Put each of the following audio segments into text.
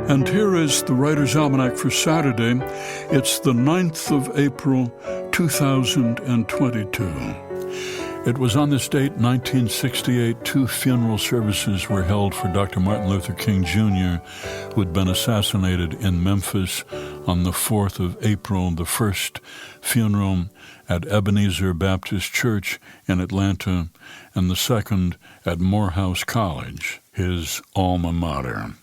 And here is the Writer's Almanac for Saturday. It's the 9th of April, 2022. It was on this date, 1968, 2 funeral services were held for Dr. Martin Luther King Jr., who had been assassinated in Memphis on the 4th of April, the first funeral at Ebenezer Baptist Church in Atlanta, and the second at Morehouse College, his alma mater.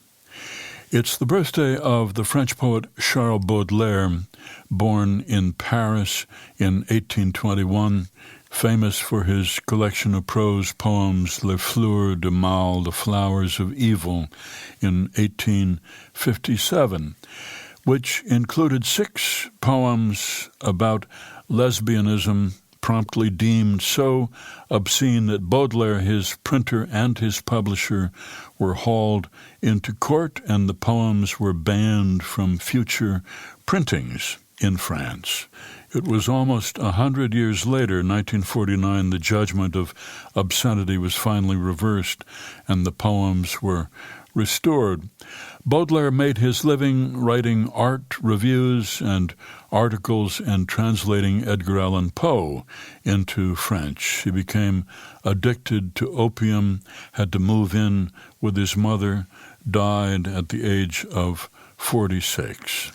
It's the birthday of the French poet Charles Baudelaire, born in Paris in 1821, famous for his collection of prose poems Les Fleurs du Mal, The Flowers of Evil, in 1857, which included 6 poems about lesbianism, promptly deemed so obscene that Baudelaire, his printer, and his publisher were hauled into court, and the poems were banned from future printings in France. It was almost 100 years later, 1949, the judgment of obscenity was finally reversed, and the poems were restored. Baudelaire made his living writing art reviews and articles and translating Edgar Allan Poe into French. He became addicted to opium, had to move in with his mother, died at the age of 46.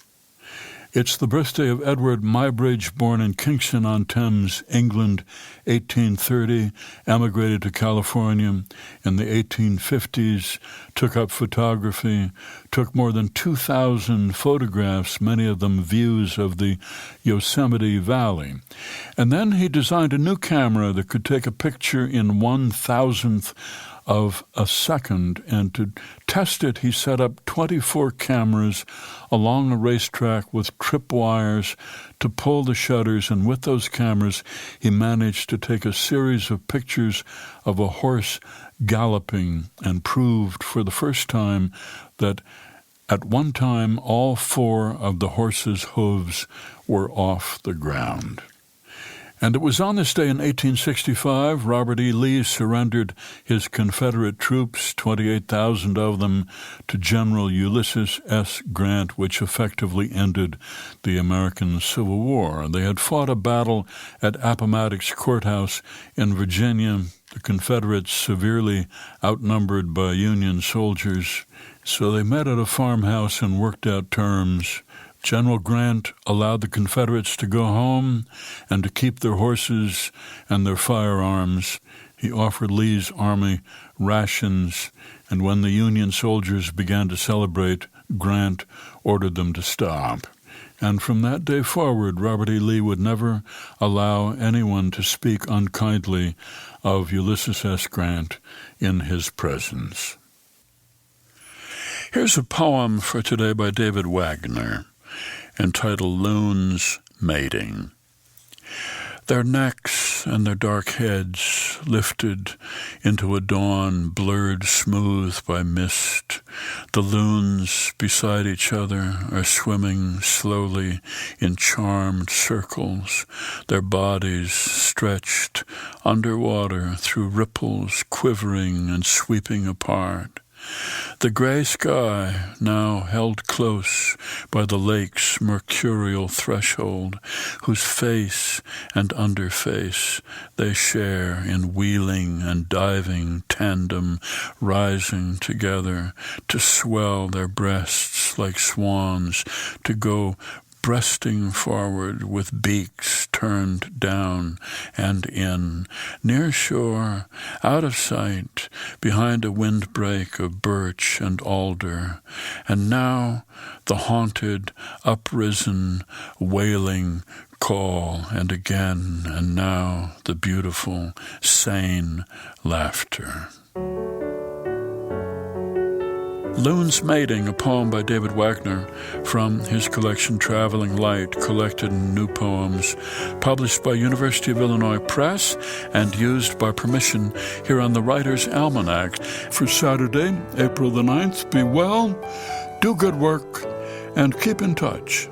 It's the birthday of Edward Muybridge, born in Kingston-on-Thames, England, 1830, emigrated to California in the 1850s, took up photography, took more than 2,000 photographs, many of them views of the Yosemite Valley. And then he designed a new camera that could take a picture in 1,000th of a second, and to test it, he set up 24 cameras along a racetrack with tripwires to pull the shutters, and with those cameras, he managed to take a series of pictures of a horse galloping, and proved for the first time that at one time all 4 of the horse's hooves were off the ground. And it was on this day in 1865, Robert E. Lee surrendered his Confederate troops, 28,000 of them, to General Ulysses S. Grant, which effectively ended the American Civil War. They had fought a battle at Appomattox Courthouse in Virginia, the Confederates severely outnumbered by Union soldiers. So they met at a farmhouse and worked out terms. General Grant allowed the Confederates to go home and to keep their horses and their firearms. He offered Lee's army rations, and when the Union soldiers began to celebrate, Grant ordered them to stop. And from that day forward, Robert E. Lee would never allow anyone to speak unkindly of Ulysses S. Grant in his presence. Here's a poem for today by David Wagner, entitled Loons Mating. Their necks and their dark heads lifted into a dawn blurred smooth by mist. The loons beside each other are swimming slowly in charmed circles, their bodies stretched underwater through ripples quivering and sweeping apart. The gray sky, now held close by the lake's mercurial threshold, whose face and underface they share in wheeling and diving tandem, rising together to swell their breasts like swans, to go breasting forward with beaks turned down and in, near shore, out of sight, behind a windbreak of birch and alder. And now the haunted, uprisen, wailing call, and again, and now the beautiful, sane laughter. Loons Mating, a poem by David Wagner from his collection Traveling Light, collected in New Poems, published by University of Illinois Press and used by permission here on the Writer's Almanac for Saturday, April the 9th. Be well, do good work, and keep in touch.